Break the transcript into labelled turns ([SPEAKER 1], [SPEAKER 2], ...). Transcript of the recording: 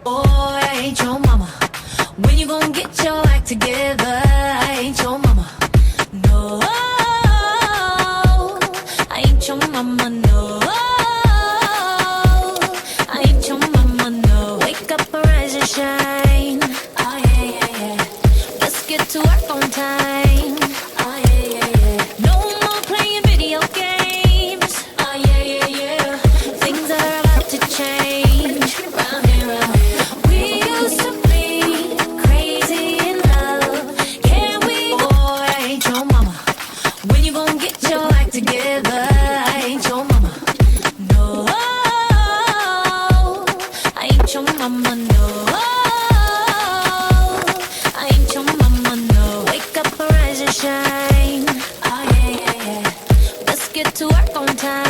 [SPEAKER 1] Boy, I ain't your mama. When you gonna get your act together? I ain't your mama. No, I ain't your mama. No, I ain't your mama. No, wake up, arise and shine. Oh yeah, yeah, yeah. Let's get to work on time. Oh yeah, yeah, yeah. No more playing video games. Oh yeah, yeah, yeah. Things are about to change. Round here, round here. We used to be crazy in love. Can we? Boy, I ain't your mama. When you gonna get your act together? I ain't your mama. No, I ain't your mama. No, I ain't your mama. No, wake up, arise and shine. Oh yeah, yeah, yeah. Let's get to work on time.